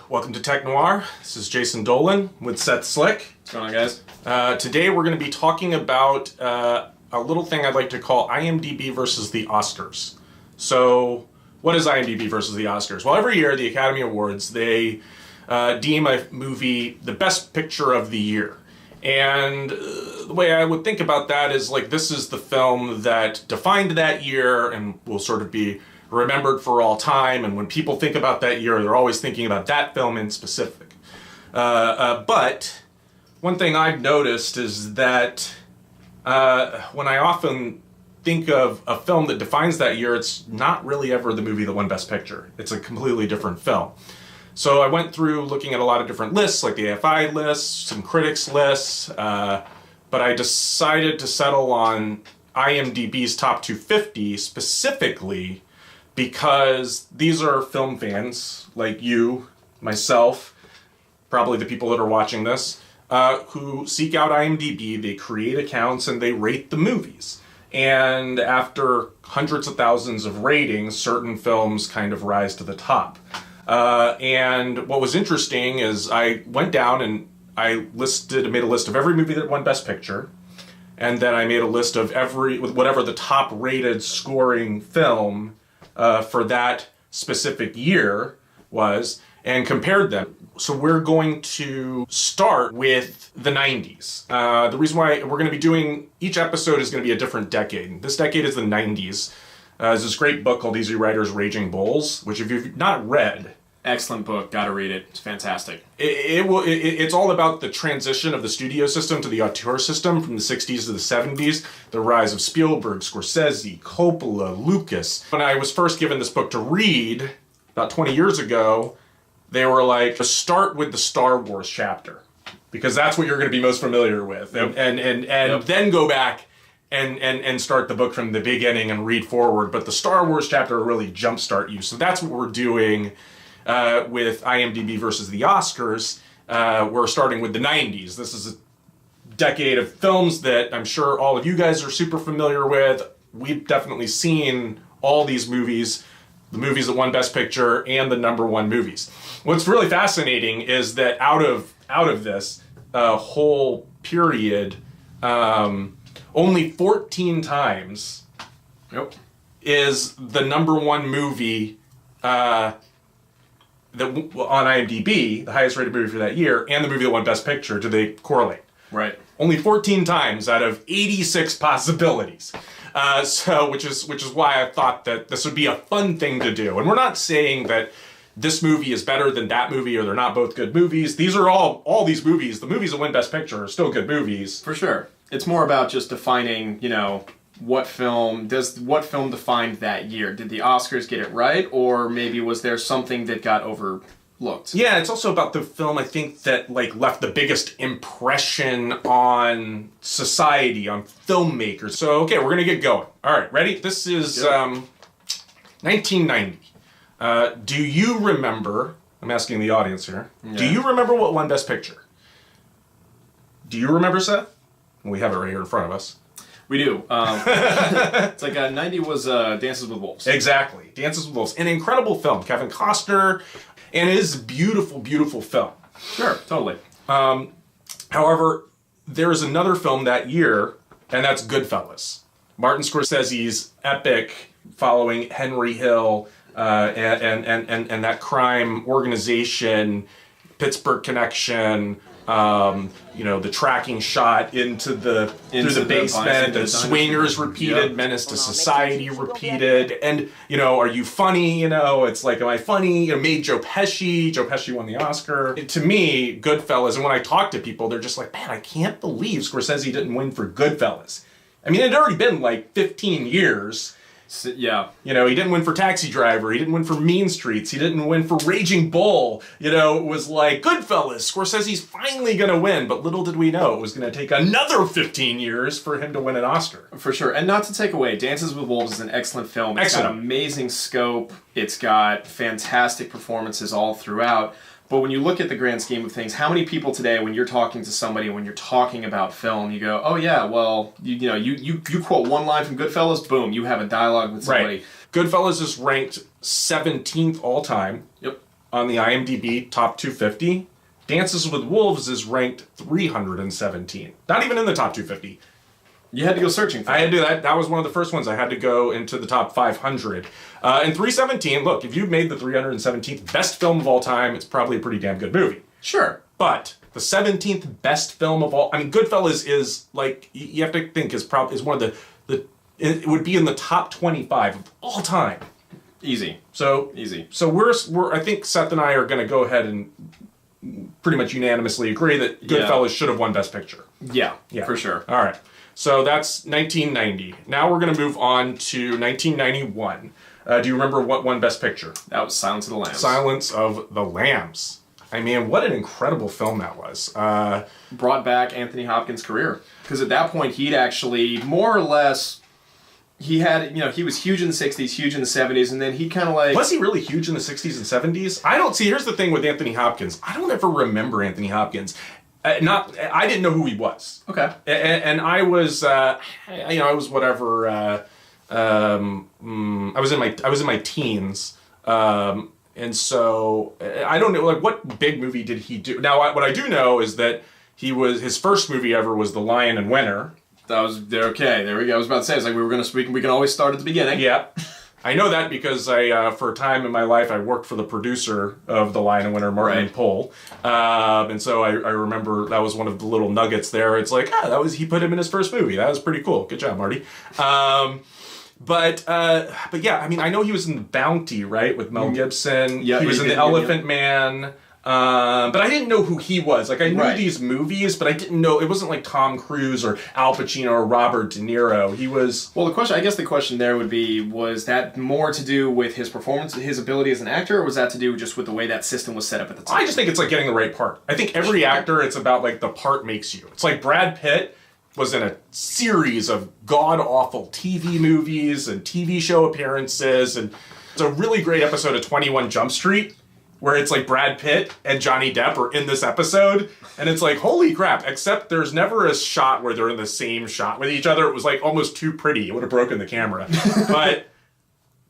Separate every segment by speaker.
Speaker 1: welcome to Tech Noir. This is Jason Dolan with Seth Slick.
Speaker 2: What's going on, guys?
Speaker 1: Today we're going to be talking about a little thing I'd like to call IMDB versus the Oscars. So, what is IMDB versus the Oscars? Well, every year, the Academy Awards, they deem a movie the best picture of the year. And the way I would think about that is like this is the film that defined that year and will sort of be remembered for all time. And when people think about that year, they're always thinking about that film in specific. But one thing I've noticed is that when I often think of a film that defines that year, it's not really ever the movie that won Best Picture. It's a completely different film. So I went through looking at a lot of different lists, like the AFI lists, some critics lists, but I decided to settle on IMDb's Top 250 specifically because these are film fans like you, myself, probably the people that are watching this, who seek out IMDb, they create accounts, and they rate the movies. And after hundreds of thousands of ratings, certain films kind of rise to the top. And what was interesting is I went down and I made a list of every movie that won Best Picture, and then I made a list of whatever the top rated scoring film for that specific year was, and compared them. So we're going to start with the 90s. The reason why we're going to be doing, each episode is going to be a different decade. This decade is the 90s. There's this great book called Easy Rider's Raging Bulls, which if you've not read...
Speaker 2: Excellent book. Gotta read it. It's fantastic.
Speaker 1: It's all about the transition of the studio system to the auteur system from the 60s to the 70s, the rise of Spielberg, Scorsese, Coppola, Lucas. When I was first given this book to read, about 20 years ago, they were like, start with the Star Wars chapter, because that's what you're going to be most familiar with, and then go back and start the book from the beginning and read forward. But the Star Wars chapter will really jumpstart you. So that's what we're doing with IMDb versus the Oscars. We're starting with the 90s. This is a decade of films that I'm sure all of you guys are super familiar with. We've definitely seen all these movies, the movies that won Best Picture and the #1 movies. What's really fascinating is that out of this whole period, only 14 times is the #1 movie on IMDb, the highest rated movie for that year, and the movie that won Best Picture, do they correlate?
Speaker 2: Right.
Speaker 1: Only 14 times out of 86 possibilities. Which is why I thought that this would be a fun thing to do. And we're not saying that this movie is better than that movie or they're not both good movies. These are all these movies, the movies that win Best Picture are still good movies.
Speaker 2: For sure. It's more about just defining, what film defined that year? Did the Oscars get it right, or maybe was there something that got overlooked?
Speaker 1: Yeah, it's also about the film, I think, that left the biggest impression on society, on filmmakers. So, okay, we're gonna get going. All right, ready? This is 1990. Do you remember? I'm asking the audience here. Yeah. Do you remember what won Best Picture? Do you remember, Seth? We have it right here in front of us.
Speaker 2: We do. It's like 90 was Dances with Wolves.
Speaker 1: Exactly. Dances with Wolves. An incredible film. Kevin Costner. And it is a beautiful, beautiful film.
Speaker 2: Sure, totally.
Speaker 1: However, there is another film that year, and that's Goodfellas. Martin Scorsese's epic following Henry Hill and that crime organization, Pittsburgh Connection, the tracking shot into the basement, the swingers repeated, Menace to Society repeated, and are you funny? It's like, am I funny? It made Joe Pesci won the Oscar. To me, Goodfellas, and when I talk to people, they're just like, man, I can't believe Scorsese didn't win for Goodfellas. I mean, it had already been 15 years.
Speaker 2: So, yeah.
Speaker 1: He didn't win for Taxi Driver. He didn't win for Mean Streets. He didn't win for Raging Bull. It was like, Goodfellas, Scorsese's finally going to win. But little did we know it was going to take another 15 years for him to win an Oscar.
Speaker 2: For sure. And not to take away, Dances with Wolves is an excellent film. It's got amazing scope. It's got fantastic performances all throughout. But when you look at the grand scheme of things, how many people today, when you're talking to somebody, when you're talking about film, you go, oh yeah, well, you quote one line from Goodfellas, boom, you have a dialogue with somebody.
Speaker 1: Right. Goodfellas is ranked 17th all time.
Speaker 2: Yep.
Speaker 1: on the IMDb top 250. Dances with Wolves is ranked 317. Not even in the top 250.
Speaker 2: You had to go searching for it.
Speaker 1: I had to do that. That was one of the first ones. I had to go into the top 500. And 317, look, if you made the 317th best film of all time, it's probably a pretty damn good movie.
Speaker 2: Sure.
Speaker 1: But the 17th best film of all... I mean, Goodfellas is, like, you have to think is one of the... It would be in the top 25 of all time.
Speaker 2: Easy.
Speaker 1: So we're I think Seth and I are going to go ahead and pretty much unanimously agree that Goodfellas should have won Best Picture.
Speaker 2: Yeah, for sure.
Speaker 1: All right. So that's 1990. Now we're going to move on to 1991. Do you remember what won Best Picture?
Speaker 2: That was Silence of the Lambs.
Speaker 1: Silence of the Lambs. I mean, what an incredible film that was.
Speaker 2: Brought back Anthony Hopkins' career. Because at that point, he'd actually, more or less... He had, he was huge in the 60s, huge in the 70s, and then he kind of like...
Speaker 1: Was he really huge in the 60s and 70s? Here's the thing with Anthony Hopkins. I don't ever remember Anthony Hopkins. I didn't know who he was.
Speaker 2: Okay.
Speaker 1: And I was, I was whatever, I was in my teens. And so, I don't know, like, what big movie did he do? Now, what I do know is that his first movie ever was The Lion and Winter.
Speaker 2: That was okay. There we go. I was about to say, it's like we can always start at the beginning.
Speaker 1: Yeah, I know that because I for a time in my life I worked for the producer of The Lion and Winter, Martin Pohl, and so I remember that was one of the little nuggets there. It's like he put him in his first movie. That was pretty cool. Good job, Marty. But yeah, I mean I know he was in The Bounty, right, with Mel Gibson.
Speaker 2: Yeah,
Speaker 1: he was in The Elephant Man. But I didn't know who he was. Like, I knew these movies, but I didn't know... It wasn't like Tom Cruise or Al Pacino or Robert De Niro. He was...
Speaker 2: Well, I guess the question there would be, was that more to do with his performance, his ability as an actor, or was that to do just with the way that system was set up at the time?
Speaker 1: I just think it's like getting the right part. I think every actor, it's about, like, the part makes you. It's like Brad Pitt was in a series of god-awful TV movies and TV show appearances, and it's a really great episode of 21 Jump Street, where it's like Brad Pitt and Johnny Depp are in this episode, and it's like, holy crap, except there's never a shot where they're in the same shot with each other. It was like almost too pretty. It would have broken the camera.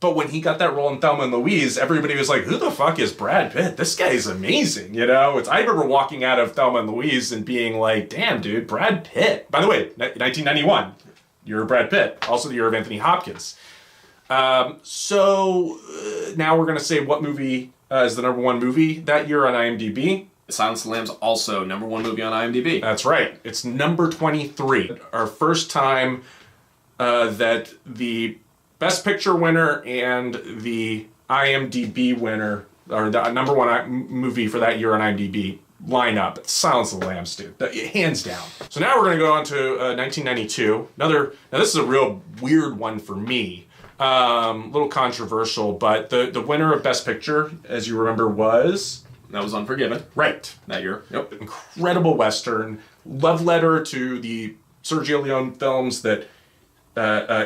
Speaker 1: But when he got that role in Thelma and Louise, everybody was like, who the fuck is Brad Pitt? This guy's amazing, I remember walking out of Thelma and Louise and being like, damn, dude, Brad Pitt. By the way, 1991, year of Brad Pitt, also the year of Anthony Hopkins. So now we're going to say what movie... is the number one movie that year on IMDb.
Speaker 2: Silence of the Lambs also number one movie on IMDb.
Speaker 1: That's right. It's number 23. Our first time that the Best Picture winner and the IMDb winner, or the number one movie for that year on IMDb, line up. It's Silence of the Lambs, dude. Hands down. So now we're going to go on to 1992. Now this is a real weird one for me. Little controversial, but the winner of Best Picture, as you remember, was...
Speaker 2: That was Unforgiven.
Speaker 1: Right.
Speaker 2: That year. Yep.
Speaker 1: Incredible Western. Love letter to the Sergio Leone films that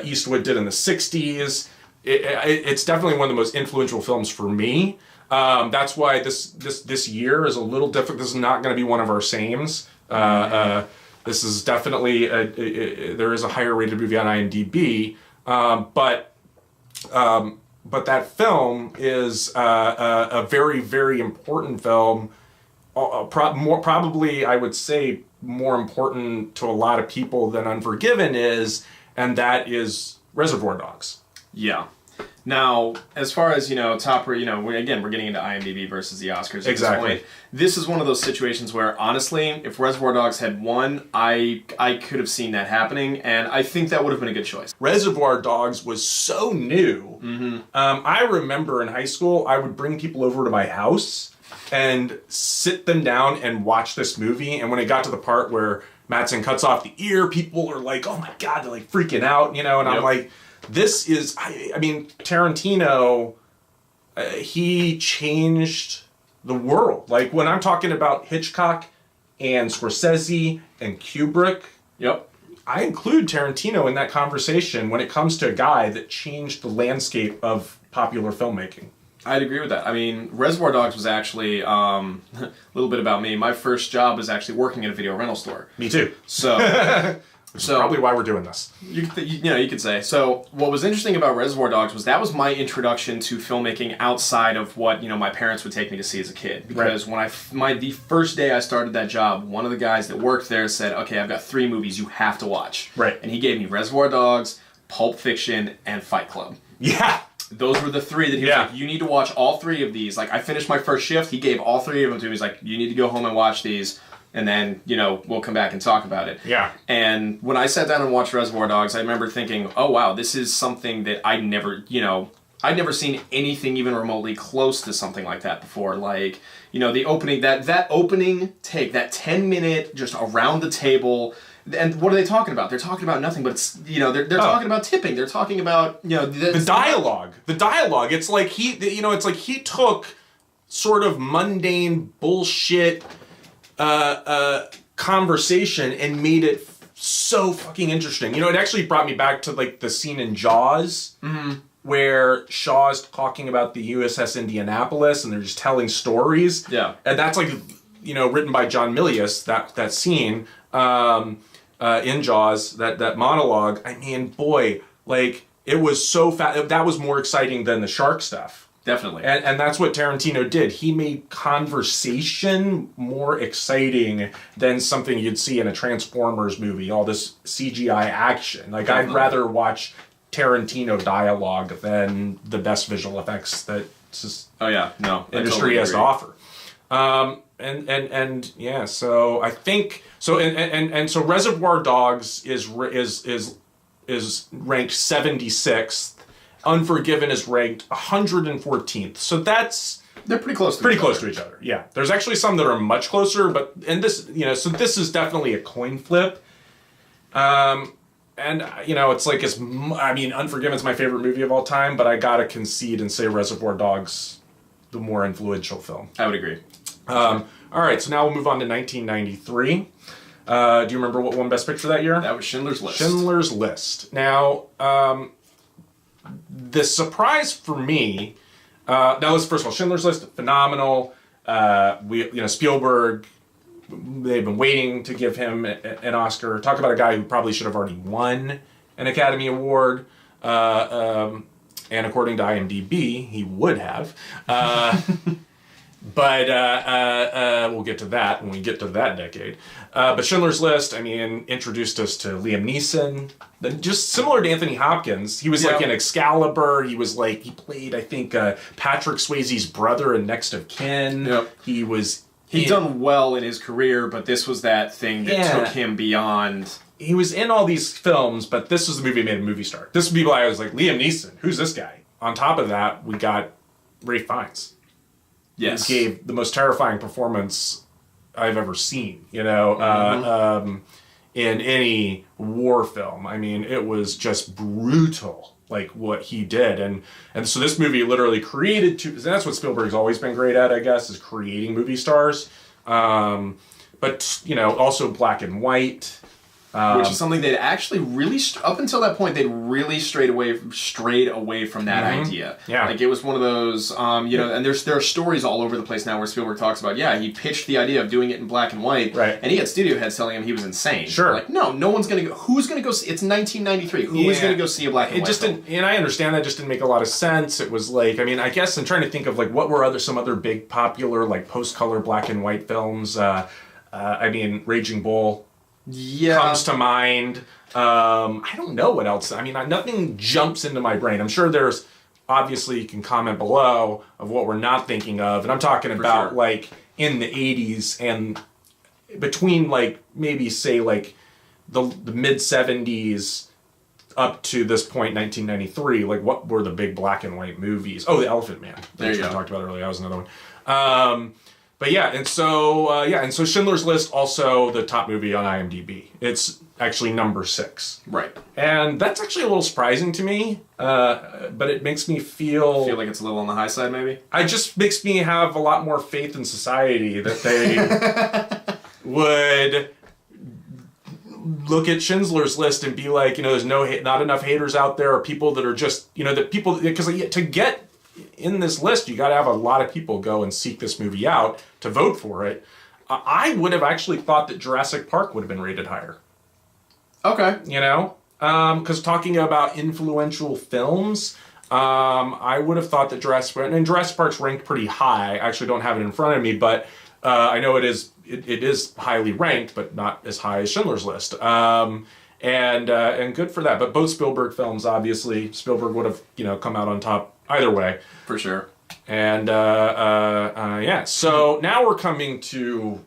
Speaker 1: Eastwood did in the 60s. It's definitely one of the most influential films for me. That's why this year is a little different. This is not going to be one of our sames. This is definitely... there is a higher rated movie on IMDb, but that film is a very, very important film. Probably, I would say, more important to a lot of people than Unforgiven is, and that is Reservoir Dogs.
Speaker 2: Yeah. Now, as far as, top, we're getting into IMDb versus the Oscars at this point. This is one of those situations where, honestly, if Reservoir Dogs had won, I could have seen that happening, and I think that would have been a good choice.
Speaker 1: Reservoir Dogs was so new. Mm-hmm. I remember in high school, I would bring people over to my house and sit them down and watch this movie, and when it got to the part where Madsen cuts off the ear, people are like, oh my God, they're like freaking out, and I'm like... This is, I mean, Tarantino, he changed the world. Like, when I'm talking about Hitchcock and Scorsese and Kubrick, I include Tarantino in that conversation when it comes to a guy that changed the landscape of popular filmmaking.
Speaker 2: I'd agree with that. I mean, Reservoir Dogs was actually, a little bit about me. My first job was actually working at a video rental store.
Speaker 1: Me too.
Speaker 2: So...
Speaker 1: Which is probably why we're doing this.
Speaker 2: You could say. So what was interesting about Reservoir Dogs was that was my introduction to filmmaking outside of what my parents would take me to see as a kid. Because when the first day I started that job, one of the guys that worked there said, "Okay, I've got 3 movies you have to watch."
Speaker 1: Right.
Speaker 2: And he gave me Reservoir Dogs, Pulp Fiction, and Fight Club.
Speaker 1: Yeah.
Speaker 2: Those were the 3 that he was like, "You need to watch all 3 of these." Like I finished my first shift, he gave all 3 of them to me. He's like, "You need to go home and watch these. And then, we'll come back and talk about it."
Speaker 1: Yeah.
Speaker 2: And when I sat down and watched Reservoir Dogs, I remember thinking, oh, wow, this is something that I'd never seen anything even remotely close to something like that before. Like, the opening, that opening take, that 10-minute just around the table. And what are they talking about? They're talking about nothing, but it's, they're talking about tipping. They're talking about,
Speaker 1: the dialogue. The dialogue. It's like he took sort of mundane bullshit conversation and made it so fucking interesting. It actually brought me back to like the scene in Jaws where Shaw's talking about the USS Indianapolis and they're just telling stories.
Speaker 2: Yeah.
Speaker 1: And that's like, written by John Milius, that scene in Jaws, that monologue. I mean, boy, like it was so fast. That was more exciting than the shark stuff.
Speaker 2: Definitely.
Speaker 1: And that's what Tarantino did. He made conversation more exciting than something you'd see in a Transformers movie, all this CGI action. Like, I'd rather watch Tarantino dialogue than the best visual effects that industry has to offer. So I think so Reservoir Dogs is ranked 76th. Unforgiven is ranked 114th. So
Speaker 2: they're pretty close
Speaker 1: to each other. Yeah. There's actually some that are much closer, so this is definitely a coin flip. Unforgiven's my favorite movie of all time, but I gotta concede and say Reservoir Dogs, the more influential film.
Speaker 2: I would agree.
Speaker 1: All right, so now we'll move on to 1993. Do you remember what won Best Picture that year?
Speaker 2: That was Schindler's List.
Speaker 1: Schindler's List. Now, the surprise for me, first of all, Schindler's List, phenomenal. Spielberg, they've been waiting to give him an Oscar. Talk about a guy who probably should have already won an Academy Award. And according to IMDB, he would have. But we'll get to that when we get to that decade. But Schindler's List, introduced us to Liam Neeson. Just similar to Anthony Hopkins. He was like in Excalibur. He played, I think, Patrick Swayze's brother in Next of Kin. Yep. He'd done well in his career, but this was that thing that took him beyond. He was in all these films, but this was the movie that made a movie star. This would be why I was like, Liam Neeson, who's this guy? On top of that, we got Ralph Fiennes.
Speaker 2: Yes.
Speaker 1: He gave the most terrifying performance I've ever seen, in any war film. It was just brutal, like what he did. And so this movie literally created and that's what Spielberg's always been great at, I guess, is creating movie stars. But, also black and white.
Speaker 2: Which is something they'd actually really, up until that point, they'd really strayed away from that idea.
Speaker 1: Yeah.
Speaker 2: Like, it was one of those, and there are stories all over the place now where Spielberg talks about, he pitched the idea of doing it in black and white,
Speaker 1: right.
Speaker 2: And he had studio heads telling him he was insane.
Speaker 1: Sure.
Speaker 2: Like, no one's going to go, who's going to go see, it's 1993, who is going to go see a black and white film?
Speaker 1: And I understand that just didn't make a lot of sense. It was like, I guess I'm trying to think of, like, what were some other big popular, like, post-color black and white films? Raging Bull. Comes to mind. I don't know what else. Nothing jumps into my brain. I'm sure there's, obviously you can comment below of what we're not thinking of. And I'm talking about like in the 80s and between like maybe say like the mid 70s up to this point, 1993, like what were the big black and white movies? Oh, The Elephant Man.
Speaker 2: There you go.
Speaker 1: I talked about earlier. That was another one. And so Schindler's List, also the top movie on IMDb. It's actually number 6.
Speaker 2: Right.
Speaker 1: And that's actually a little surprising to me, but it makes me feel
Speaker 2: like it's a little on the high side, maybe?
Speaker 1: It just makes me have a lot more faith in society that they would look at Schindler's List and be like, there's not enough haters out there, or people that are just, because to get in this list, you got to have a lot of people go and seek this movie out to vote for it. I would have actually thought that Jurassic Park would have been rated higher.
Speaker 2: Okay.
Speaker 1: You know? Because talking about influential films, I would have thought that Jurassic Park's ranked pretty high. I actually don't have it in front of me, but I know it is highly ranked, but not as high as Schindler's List. And good for that. But both Spielberg films, obviously, Spielberg would have come out on top either way.
Speaker 2: For sure.
Speaker 1: And yeah, so now we're coming to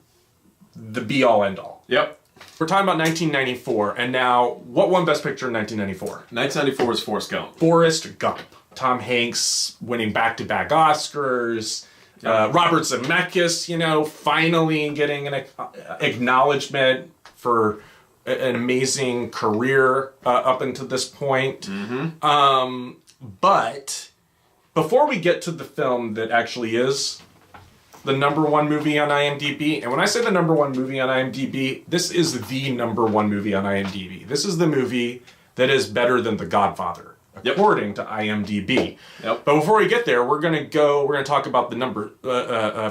Speaker 1: the be-all, end-all.
Speaker 2: Yep.
Speaker 1: We're talking about 1994, and now, what won Best Picture in 1994?
Speaker 2: 1994 was Forrest Gump.
Speaker 1: Forrest Gump. Tom Hanks winning back-to-back Oscars. Yep. Robert Zemeckis, finally getting an acknowledgement for an amazing career up until this point.
Speaker 2: Mm-hmm.
Speaker 1: But before we get to the film that actually is the #1 movie on IMDb, and when I say the #1 movie on IMDb, this is the #1 movie on IMDb. This is the movie that is better than The Godfather, according to IMDb.
Speaker 2: Yep.
Speaker 1: But before we get there, we're gonna talk about the number.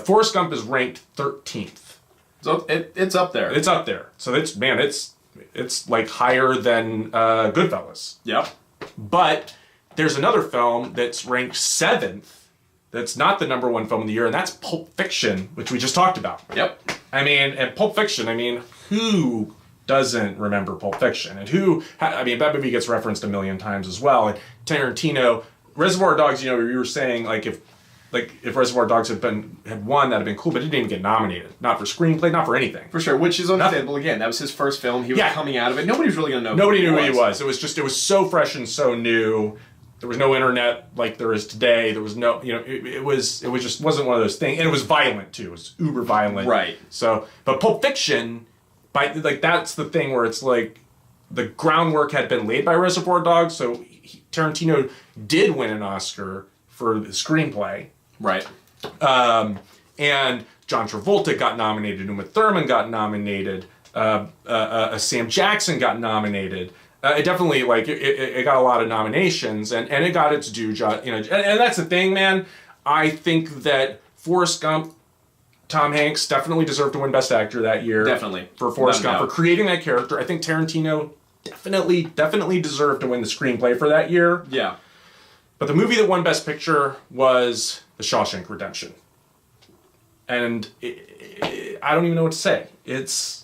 Speaker 1: Forrest Gump is ranked 13th.
Speaker 2: So it's up there.
Speaker 1: It's up there. So it's like higher than Goodfellas.
Speaker 2: Yep.
Speaker 1: But there's another film that's ranked 7th. That's not the #1 film of the year, and that's Pulp Fiction, which we just talked about.
Speaker 2: Yep.
Speaker 1: And Pulp Fiction, who doesn't remember Pulp Fiction? And that movie gets referenced a million times as well. And Tarantino, Reservoir Dogs, you were saying, if Reservoir Dogs had won, that'd have been cool, but it didn't even get nominated. Not for screenplay, not for anything.
Speaker 2: For sure, which is understandable. Again, that was his first film. He was coming out of it. Nobody was really going to know
Speaker 1: Nobody knew who he was. It was so fresh and so new. There was no internet like there is today. There was no, it just wasn't one of those things. And it was violent too. It was uber violent.
Speaker 2: Right.
Speaker 1: So, but Pulp Fiction, that's the thing where it's like the groundwork had been laid by Reservoir Dogs. So Tarantino did win an Oscar for the screenplay.
Speaker 2: Right.
Speaker 1: And John Travolta got nominated. Uma Thurman got nominated. Sam Jackson got nominated. It definitely, it got a lot of nominations, and it got its due, and that's the thing, man. I think that Forrest Gump, Tom Hanks definitely deserved to win Best Actor that year.
Speaker 2: Definitely.
Speaker 1: For Forrest Gump, for creating that character. I think Tarantino definitely deserved to win the screenplay for that year.
Speaker 2: Yeah.
Speaker 1: But the movie that won Best Picture was The Shawshank Redemption. And I don't even know what to say. It's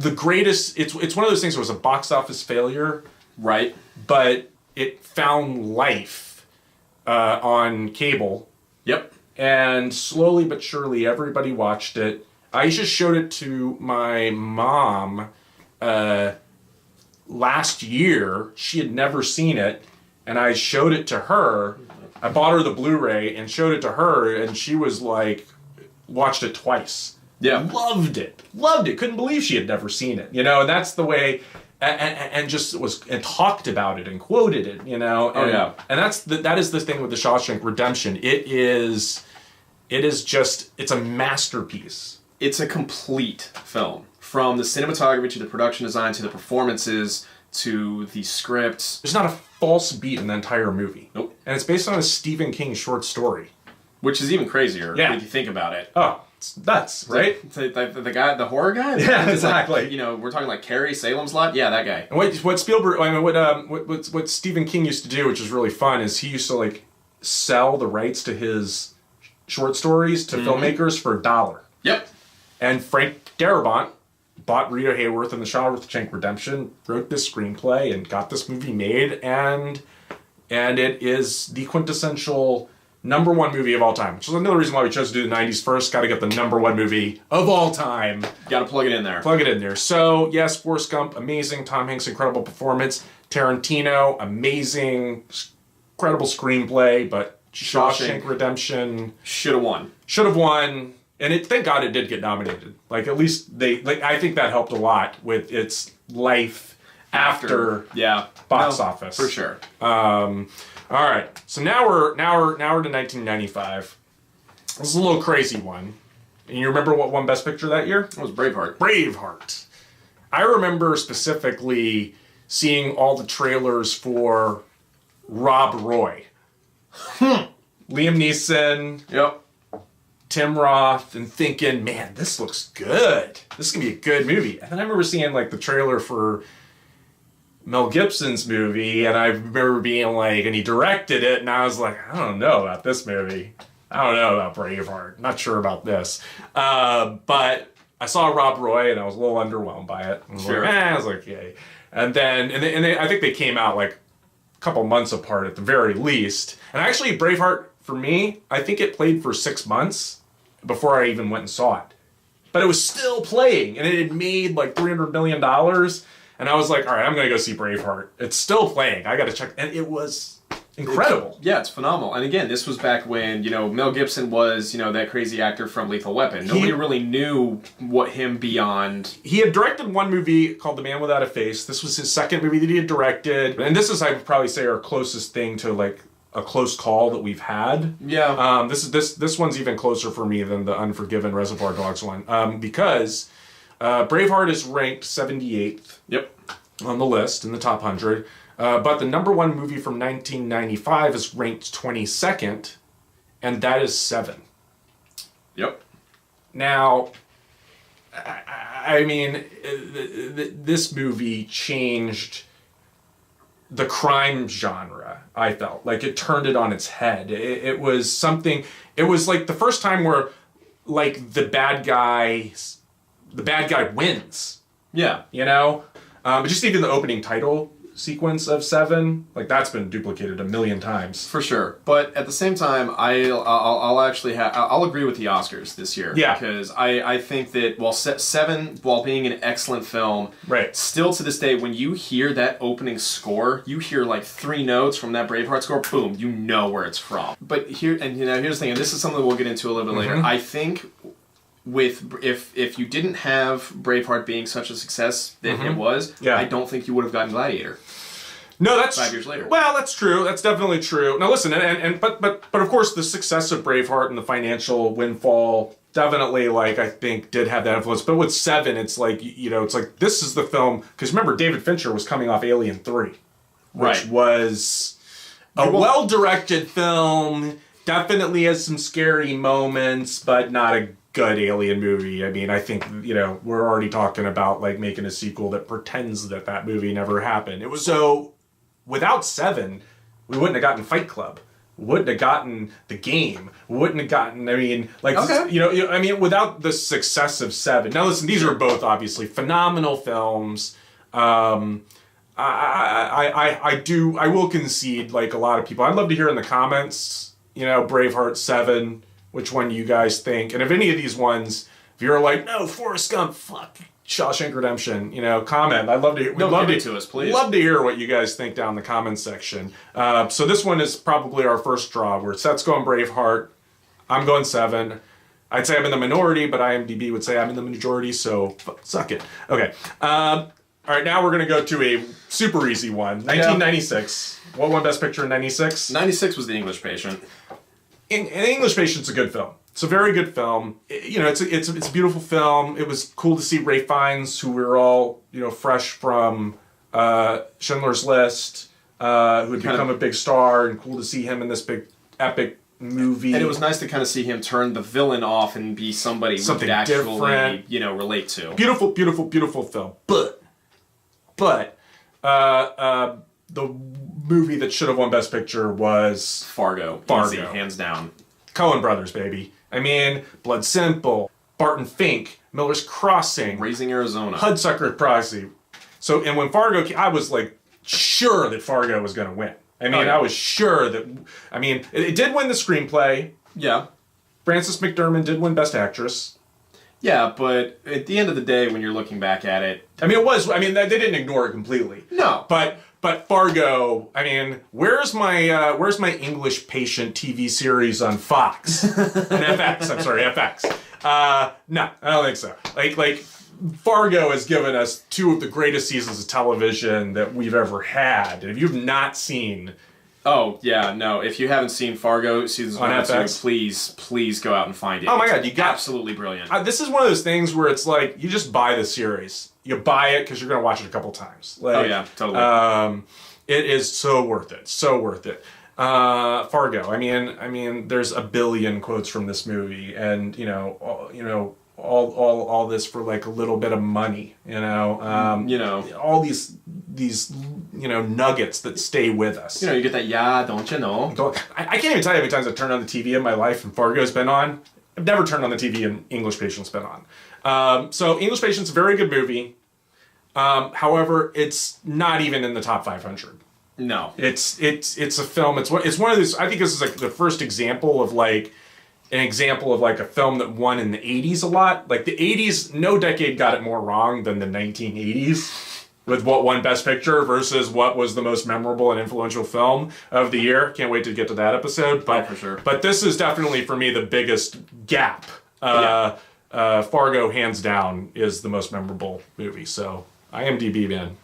Speaker 1: the greatest. It's one of those things that was a box office failure,
Speaker 2: right?
Speaker 1: But it found life on cable.
Speaker 2: Yep.
Speaker 1: And slowly but surely, everybody watched it. I just showed it to my mom last year. She had never seen it, and I showed it to her. I bought her the Blu-ray and showed it to her, and she was like, watched it twice.
Speaker 2: Yeah.
Speaker 1: Loved it. Couldn't believe she had never seen it. And that's the way, and just and talked about it and quoted it, And, And that is the thing with The Shawshank Redemption. It's a masterpiece.
Speaker 2: It's a complete film. From the cinematography to the production design to the performances to the script.
Speaker 1: There's not a false beat in the entire movie.
Speaker 2: Nope.
Speaker 1: And it's based on a Stephen King short story.
Speaker 2: Which is even crazier if you think about it.
Speaker 1: Oh, it's nuts, right?
Speaker 2: The guy, the horror guy?
Speaker 1: Yeah, exactly.
Speaker 2: We're talking like Carrie, Salem's Lot? Yeah, that guy.
Speaker 1: And what Spielberg, what Stephen King used to do, which is really fun, is he used to sell the rights to his short stories to filmmakers for $1.
Speaker 2: Yep.
Speaker 1: And Frank Darabont bought Rita Hayworth and The Shawshank Redemption, wrote this screenplay, and got this movie made, and it is the quintessential #1 movie of all time. Which is another reason why we chose to do the 90s first. Got to get the #1 movie of all time.
Speaker 2: Got to plug it in there.
Speaker 1: So, yes, Forrest Gump, amazing. Tom Hanks, incredible performance. Tarantino, amazing, incredible screenplay, but Shawshank Redemption
Speaker 2: should have won.
Speaker 1: And thank God it did get nominated. At least I think that helped a lot with its life after box office.
Speaker 2: For sure.
Speaker 1: All right. So now we're to 1995. This is a little crazy one. And you remember what won Best Picture that year?
Speaker 2: It was Braveheart.
Speaker 1: Braveheart. I remember specifically seeing all the trailers for Rob Roy. Liam Neeson.
Speaker 2: Yep.
Speaker 1: Tim Roth, and thinking, man, this looks good. This is going to be a good movie. And then I remember seeing the trailer for Mel Gibson's movie, and I remember being like, and he directed it, and I was like, I don't know about this movie. I don't know about Braveheart. Not sure about this. But I saw Rob Roy, and I was a little underwhelmed by it. I was like, yay. And then, I think they came out like a couple months apart at the very least. And actually, Braveheart, for me, I think it played for 6 months before I even went and saw it. But it was still playing, and it had made like $300 million. And I was like, all right, I'm going to go see Braveheart. It's still playing. I got to check. And it was incredible.
Speaker 2: It's phenomenal. And again, this was back when, Mel Gibson was, that crazy actor from Lethal Weapon. Nobody really knew him beyond.
Speaker 1: He had directed one movie called The Man Without a Face. This was his second movie that he had directed. And this is, I would probably say, our closest thing to like a close call that we've had.
Speaker 2: Yeah.
Speaker 1: This one's even closer for me than the Unforgiven Reservoir Dogs one. Because Braveheart is ranked 78th.
Speaker 2: Yep.
Speaker 1: On the list in the top 100. But the number one movie from 1995 is ranked 22nd, and that is Seven.
Speaker 2: Yep.
Speaker 1: Now, I mean, this movie changed the crime genre, I felt. Like, it turned it on its head. It was something, it was like the first time where, like, the bad guy wins.
Speaker 2: Yeah.
Speaker 1: But just even the opening title sequence of Seven, like that's been duplicated a million times.
Speaker 2: For sure. But at the same time, I'll actually I'll agree with the Oscars this year.
Speaker 1: Yeah.
Speaker 2: Because I think that while Seven, while being an excellent film,
Speaker 1: right,
Speaker 2: still to this day, when you hear that opening score, you hear like 3 notes from that Braveheart score, boom, you know where it's from. But here's the thing, and this is something we'll get into a little bit later. I think if you didn't have Braveheart being such a success that it was, I don't think you would have gotten Gladiator.
Speaker 1: No, that's
Speaker 2: 5 years later.
Speaker 1: Well, that's true. That's definitely true. Now, listen, but of course, the success of Braveheart and the financial windfall definitely, like, I think, did have that influence. But with Seven, it's like, it's like this is the film because remember, David Fincher was coming off Alien 3, which was a well-directed film. Definitely has some scary moments, but not a good Alien movie. I mean, I think, we're already talking about, like, making a sequel that pretends that movie never happened. It was so, without Seven, we wouldn't have gotten Fight Club. We wouldn't have gotten The Game. We wouldn't have gotten, without the success of Seven. Now, listen, these are both, obviously, phenomenal films. I will concede, like, a lot of people, I'd love to hear in the comments, Braveheart, Seven, which one you guys think. And if any of these ones, if you're like, no, Forrest Gump, fuck Shawshank Redemption, comment. I'd love to hear.
Speaker 2: Love to
Speaker 1: hear what you guys think down in the comments section. So this one is probably our first draw, where Seth's going Braveheart, I'm going Seven. I'd say I'm in the minority, but IMDb would say I'm in the majority, so suck it. Okay. All right, now we're going to go to a super easy one. 1996. What won Best Picture in 96?
Speaker 2: 96 was The English Patient.
Speaker 1: An English Patient's a good film. It's a very good film. It's a beautiful film. It was cool to see Ralph Fiennes, who we were all fresh from Schindler's List, who had become a big star, and cool to see him in this big epic movie.
Speaker 2: And it was nice to kind of see him turn the villain off and be something we could actually relate to.
Speaker 1: Beautiful, beautiful, beautiful film. But the movie that should have won Best Picture was
Speaker 2: Fargo. Easy, hands down.
Speaker 1: Coen Brothers, baby. I mean, Blood Simple, Barton Fink, Miller's Crossing,
Speaker 2: Raising Arizona,
Speaker 1: Hudsucker Proxy. So, and when Fargo came, I was like sure that Fargo was going to win. I mean, I was sure that. I mean, it did win the screenplay.
Speaker 2: Yeah.
Speaker 1: Frances McDormand did win Best Actress.
Speaker 2: Yeah, but at the end of the day, when you're looking back at it,
Speaker 1: I mean, it was. I mean, they didn't ignore it completely.
Speaker 2: No,
Speaker 1: But Fargo, I mean, where's my English Patient TV series on Fox? On FX, I'm sorry, FX. No, I don't think so. Like Fargo has given us 2 of the greatest seasons of television that we've ever had. And if you've not seen...
Speaker 2: Oh, yeah, no. If you haven't seen Fargo seasons 1 and 2, please go out and find it.
Speaker 1: Oh my God, you got...
Speaker 2: Absolutely brilliant.
Speaker 1: This is one of those things where it's like, you just buy the series. You buy it because you're going to watch it a couple times. Like,
Speaker 2: oh yeah, totally.
Speaker 1: It is so worth it. So worth it. Fargo. I mean, there's a billion quotes from this movie, and all this for like a little bit of money, all these nuggets that stay with us.
Speaker 2: You get that, yeah, don't you know?
Speaker 1: I can't even tell you how many times I've turned on the TV in my life and Fargo's been on. I've never turned on the TV and English Patient's been on. So English Patient's a very good movie. However, it's not even in the top 500.
Speaker 2: No.
Speaker 1: It's a film. It's one of those. I think this is like the first example of like a film that won in the 80s a lot. Like the 80s, no decade got it more wrong than the 1980s with what won Best Picture versus what was the most memorable and influential film of the year. Can't wait to get to that episode. But
Speaker 2: for sure.
Speaker 1: But this is definitely for me the biggest gap. Fargo, hands down, is the most memorable movie. So IMDb, man.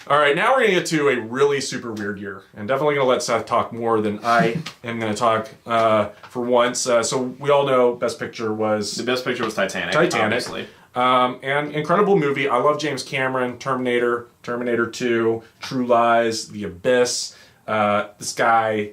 Speaker 1: All right, now we're going to get to a really super weird year. And definitely going to let Seth talk more than I am going to talk for once. So we all know Best Picture was...
Speaker 2: The Best Picture was Titanic, obviously.
Speaker 1: And incredible movie. I love James Cameron, Terminator, Terminator 2, True Lies, The Abyss. This guy...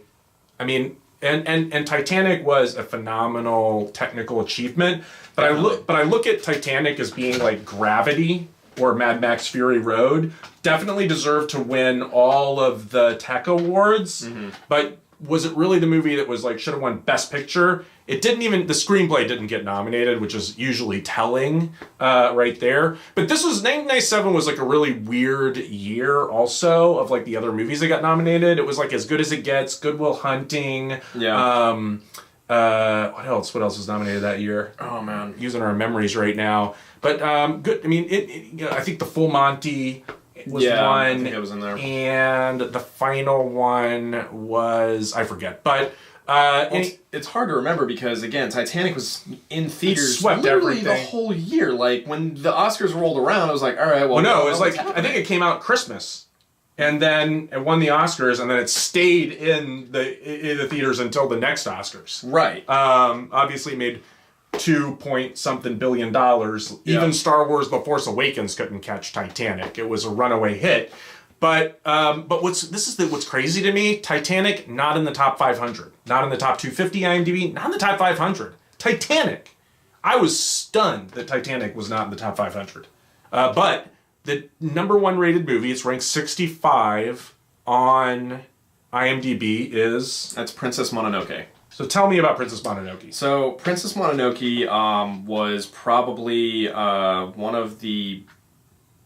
Speaker 1: I mean... And Titanic was a phenomenal technical achievement. But I look at Titanic as being like Gravity or Mad Max Fury Road. Definitely deserved to win all of the tech awards. Mm-hmm. But was it really the movie that was like should have won Best Picture? It didn't even, the screenplay didn't get nominated, which is usually telling right there. But this was, 1997 was like a really weird year also of like the other movies that got nominated. It was like As Good as It Gets, Good Will Hunting.
Speaker 2: Yeah.
Speaker 1: What else was nominated that year?
Speaker 2: Oh man.
Speaker 1: Using our memories right now. But good, I mean, I think The Full Monty was one.
Speaker 2: I think it was in there.
Speaker 1: And the final one was, I forget. But
Speaker 2: it's hard to remember because again, Titanic was in theaters
Speaker 1: swept
Speaker 2: literally
Speaker 1: everything.
Speaker 2: the whole year. Like when the Oscars rolled around, I was like, all right, well,
Speaker 1: no, it was like I think it came out Christmas, and then it won the Oscars, and then it stayed in the theaters until the next Oscars.
Speaker 2: Right.
Speaker 1: Obviously made $2 billion. Even Star Wars: The Force Awakens couldn't catch Titanic. It was a runaway hit. But what's crazy to me, Titanic not in the top 500, not in the top 250 IMDb, not in the top 500. Titanic. I was stunned that Titanic was not in the top 500. But the number one rated movie, it's ranked 65 on IMDb is...
Speaker 2: That's Princess Mononoke.
Speaker 1: So tell me about Princess Mononoke.
Speaker 2: So Princess Mononoke was probably one of the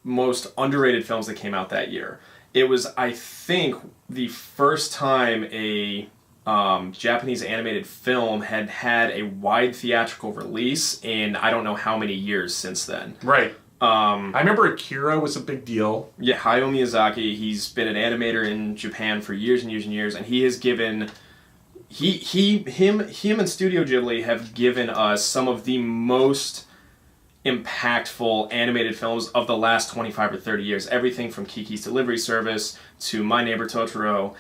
Speaker 2: most underrated films that came out that year. It was, I think, the first time a Japanese animated film had a wide theatrical release in I don't know how many years since then.
Speaker 1: Right. I remember Akira was a big deal.
Speaker 2: Yeah, Hayao Miyazaki, he's been an animator in Japan for years and years and years, and he has given... Him and Studio Ghibli have given us some of the most impactful animated films of the last 25 or 30 years. Everything from Kiki's Delivery Service to My Neighbor Totoro.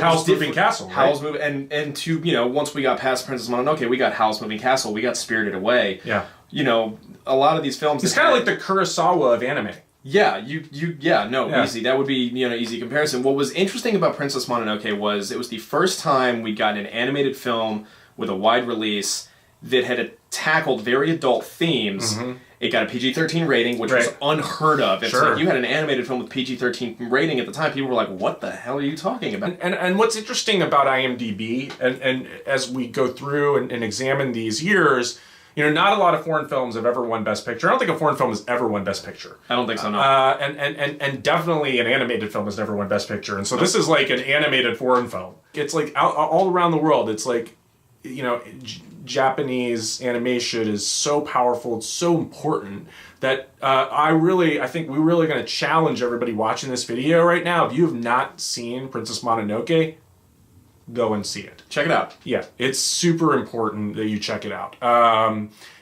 Speaker 1: Howl's Moving Castle, right?
Speaker 2: Howl's Moving, and to, once we got past Princess Mononoke, we got Howl's Moving Castle, we got Spirited Away.
Speaker 1: Yeah.
Speaker 2: A lot of these films...
Speaker 1: It's kind of like the Kurosawa of anime.
Speaker 2: Yeah, easy. That would be, easy comparison. What was interesting about Princess Mononoke was it was the first time we'd gotten an animated film with a wide release that had tackled very adult themes. Mm-hmm. It got a PG-13 rating, which was unheard of. It's like you had an animated film with PG-13 rating at the time. People were like, what the hell are you talking about?
Speaker 1: And what's interesting about IMDb, and as we go through and examine these years... not a lot of foreign films have ever won Best Picture. I don't think a foreign film has ever won Best Picture.
Speaker 2: I don't think so, no.
Speaker 1: And definitely an animated film has never won Best Picture. And so this is like an animated foreign film. It's like all around the world. It's like, Japanese animation is so powerful. It's so important that I think we're really going to challenge everybody watching this video right now. If you have not seen Princess Mononoke, go and see it.
Speaker 2: Check it out.
Speaker 1: Yeah, it's super important that you check it out.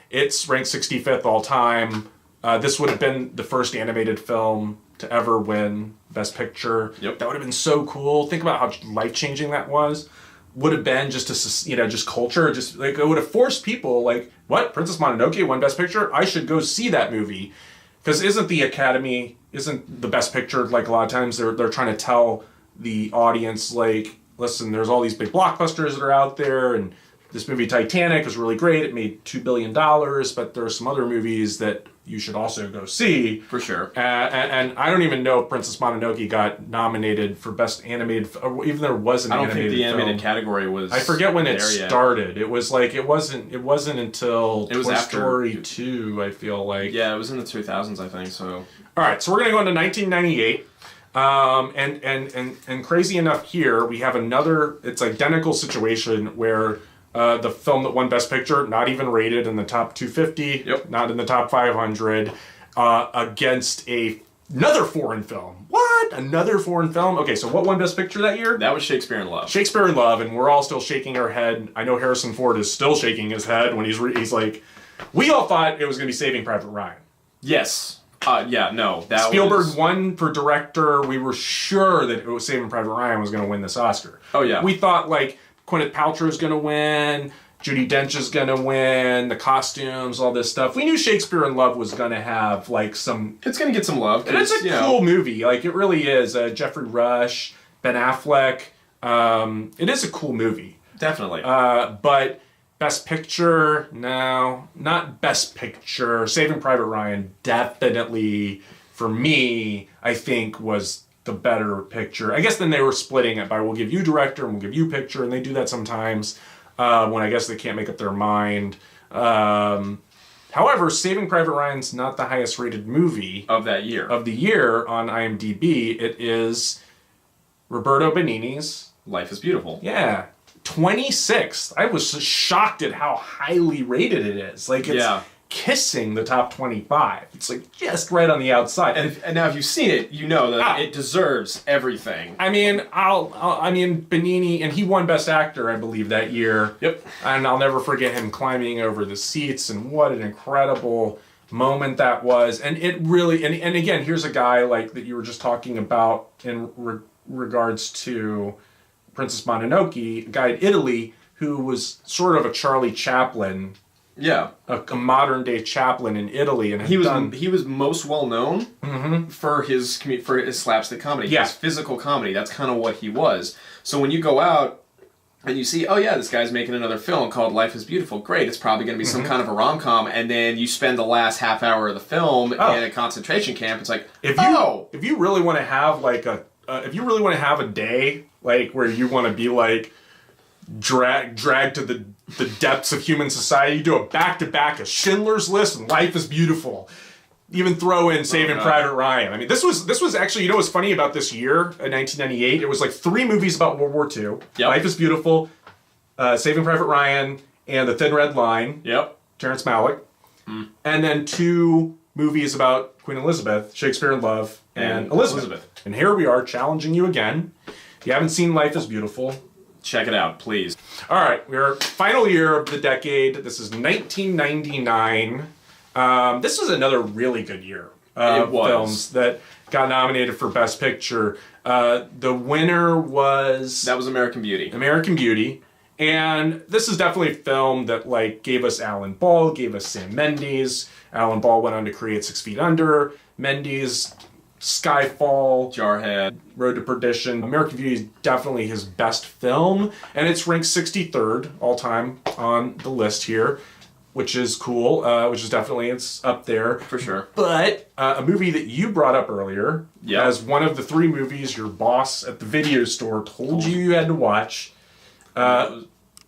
Speaker 1: It's ranked 65th all time. This would have been the first animated film to ever win Best Picture.
Speaker 2: Yep.
Speaker 1: That would have been so cool. Think about how life-changing that was. Would have been just just culture. Just like it would have forced people like, what? Princess Mononoke won Best Picture? I should go see that movie. Because isn't the Best Picture, like a lot of times they're trying to tell the audience like, listen, there's all these big blockbusters that are out there, and this movie Titanic was really great. It made $2 billion, but there are some other movies that you should also go see.
Speaker 2: For sure.
Speaker 1: And I don't even know if Princess Mononoke got nominated for Best Animated, even there was an animated film.
Speaker 2: I don't think the animated category was.
Speaker 1: I forget when it started. It was like, it wasn't until
Speaker 2: it was
Speaker 1: Toy Story 2, I feel like.
Speaker 2: Yeah, it was in the 2000s, I think, so.
Speaker 1: All right, so we're going to go into 1998. And crazy enough here, we have another, it's identical situation where the film that won Best Picture, not even rated in the top 250, not in the top 500, against another foreign film. What? Another foreign film? Okay, so what won Best Picture that year?
Speaker 2: That was Shakespeare in Love.
Speaker 1: Shakespeare in Love, and we're all still shaking our head. I know Harrison Ford is still shaking his head when he's like, we all thought it was going to be Saving Private Ryan.
Speaker 2: Yes.
Speaker 1: Spielberg won for director. We were sure that it was Saving Private Ryan was going to win this Oscar.
Speaker 2: Oh, yeah.
Speaker 1: We thought, like, Gwyneth Paltrow's going to win, Judi Dench is going to win, the costumes, all this stuff. We knew Shakespeare in Love was going to have, like, some...
Speaker 2: It's going to get some love.
Speaker 1: And it's a cool movie. Like, it really is. Jeffrey Rush, Ben Affleck. It is a cool movie.
Speaker 2: Definitely.
Speaker 1: But... Best Picture, no, not Best Picture. Saving Private Ryan definitely, for me, I think was the better picture. I guess then they were splitting it by we'll give you director and we'll give you picture, and they do that sometimes when I guess they can't make up their mind. However, Saving Private Ryan's not the highest rated movie
Speaker 2: of that year.
Speaker 1: Of the year on IMDb. It is Roberto Benigni's
Speaker 2: Life is Beautiful.
Speaker 1: Yeah. 26th. I was shocked at how highly rated it is. Like, it's kissing the top 25. It's like just right on the outside.
Speaker 2: And now if you've seen it, you know that it deserves everything.
Speaker 1: I mean, Benigni, and he won Best Actor, I believe, that year.
Speaker 2: Yep.
Speaker 1: And I'll never forget him climbing over the seats, and what an incredible moment that was. And it really, and again, here's a guy like that you were just talking about in regards to Princess Mononoke, a guy in Italy who was sort of a Charlie Chaplin, a modern day Chaplin in Italy, and
Speaker 2: he was most well known for his slapstick comedy, his physical comedy. That's kind of what he was. So when you go out and you see, oh yeah, this guy's making another film called Life is Beautiful, great, it's probably going to be some kind of a rom-com, and then you spend the last half hour of the film in a concentration camp. It's like, if
Speaker 1: you really want to have like a day like where you want to be like dragged to the depths of human society, you do a back-to-back of Schindler's List and Life is Beautiful. Even throw in Saving Private Ryan. I mean, this was actually, you know what's funny about this year, 1998? It was like 3 movies about World War II. Yep. Life is Beautiful, Saving Private Ryan, and The Thin Red Line.
Speaker 2: Yep.
Speaker 1: Terrence Malick. And then 2 movies about Queen Elizabeth, Shakespeare in Love, and Elizabeth. And here we are challenging you again. If you haven't seen Life is Beautiful,
Speaker 2: check it out, please.
Speaker 1: All right, we're final year of the decade. This is 1999. This was another really good year of films that got nominated for Best Picture. The winner was...
Speaker 2: That was American Beauty.
Speaker 1: American Beauty. And this is definitely a film that like gave us Alan Ball, gave us Sam Mendes. Alan Ball went on to create 6 Feet Under. Mendes... Skyfall,
Speaker 2: Jarhead,
Speaker 1: Road to Perdition. American Beauty is definitely his best film, and it's ranked 63rd all time on the list here, which is cool, which is definitely, it's up there.
Speaker 2: For sure.
Speaker 1: But a movie that you brought up earlier as one of the 3 movies your boss at the video store told you had to watch.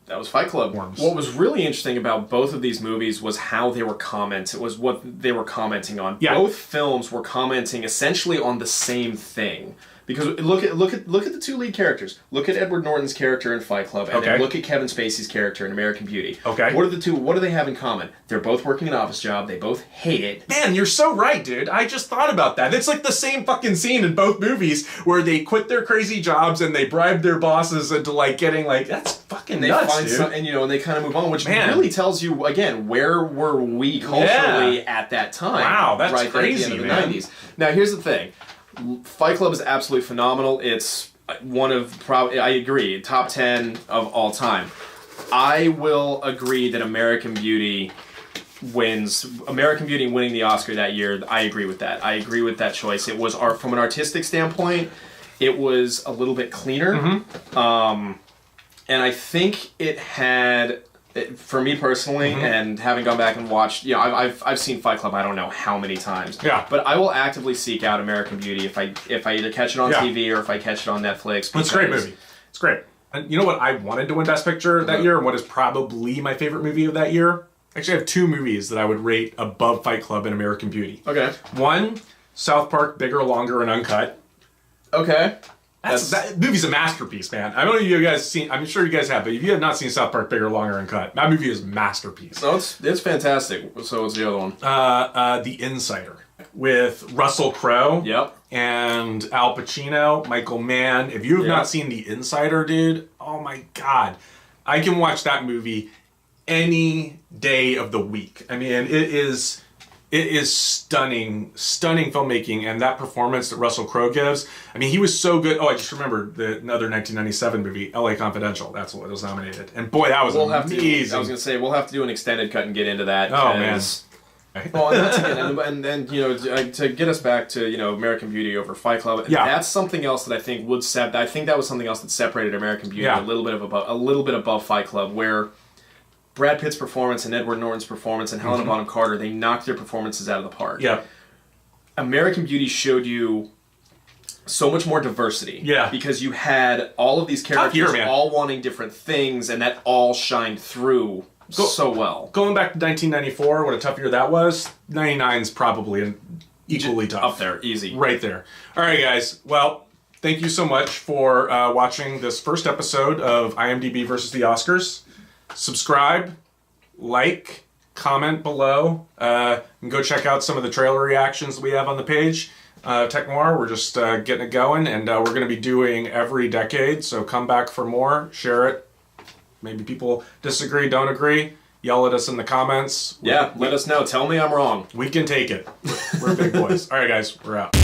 Speaker 2: That was Fight Club. What was really interesting about both of these movies was how they were commenting. It was what they were commenting on. Yeah. Both films were commenting essentially on the same thing. Because look at the 2 lead characters. Look at Edward Norton's character in Fight Club, and then look at Kevin Spacey's character in American Beauty.
Speaker 1: Okay.
Speaker 2: What do they have in common? They're both working an office job. They both hate it.
Speaker 1: Man, you're so right, dude. I just thought about that. It's like the same fucking scene in both movies where they quit their crazy jobs and they bribe their bosses into like getting like, that's fucking nuts, dude.
Speaker 2: And they kind of move on, which really tells you again where were we culturally at that time.
Speaker 1: Wow, that's
Speaker 2: right
Speaker 1: crazy,
Speaker 2: at the end of
Speaker 1: man.
Speaker 2: the 90s. Now here's the thing. Fight Club is absolutely phenomenal. It's one of I agree, top 10 of all time. I will agree that American Beauty wins. American Beauty winning the Oscar that year, I agree with that. I agree with that choice. It was from an artistic standpoint, it was a little bit cleaner. And I think it had For me personally, and having gone back and watched, you know, I've seen Fight Club I don't know how many times.
Speaker 1: Yeah.
Speaker 2: But I will actively seek out American Beauty if I either catch it on TV or if I catch it on Netflix.
Speaker 1: It's a great movie. It's great. And you know what I wanted to win Best Picture that year, and what is probably my favorite movie of that year? Actually, I have two movies that I would rate above Fight Club and American Beauty.
Speaker 2: Okay.
Speaker 1: One, South Park, Bigger, Longer, and Uncut.
Speaker 2: Okay.
Speaker 1: That movie's a masterpiece, man. I don't know if you guys seen. I'm sure you guys have, but if you have not seen South Park, Bigger, Longer, and Cut, that movie is a masterpiece.
Speaker 2: No, it's fantastic. So what's the other one?
Speaker 1: The Insider with Russell Crowe.
Speaker 2: Yep.
Speaker 1: And Al Pacino, Michael Mann. If you have not seen The Insider, dude, oh my God, I can watch that movie any day of the week. I mean, it is stunning filmmaking, and that performance that Russell Crowe gives. I mean, he was so good. Oh, I just remembered another 1997 movie, L.A. Confidential. That's what was nominated. And boy, that was amazing.
Speaker 2: I was going to say, we'll have to do an extended cut and get into that.
Speaker 1: Oh, man.
Speaker 2: Well, and then you know, to get us back to, you know, American Beauty over Fight Club.
Speaker 1: Yeah.
Speaker 2: That's something else that I think I think that was something else that separated American Beauty a little bit above Fight Club, where Brad Pitt's performance and Edward Norton's performance and Helena Bonham Carter, they knocked their performances out of the park.
Speaker 1: Yeah.
Speaker 2: American Beauty showed you so much more diversity.
Speaker 1: Yeah.
Speaker 2: Because you had all of these characters all wanting different things, and that all shined through so well.
Speaker 1: Going back to 1994, what a tough year that was, 99's probably equally tough.
Speaker 2: Up there, easy.
Speaker 1: Right there. All right, guys. Well, thank you so much for watching this first episode of IMDb versus the Oscars. Subscribe, like, comment below, and go check out some of the trailer reactions that we have on the page. Tech Noir, we're just getting it going, and we're going to be doing every decade, so come back for more, share it. Maybe people disagree, don't agree, yell at us in the comments.
Speaker 2: Let us know. Tell me I'm wrong.
Speaker 1: We can take it. We're big boys. All right, guys, we're out.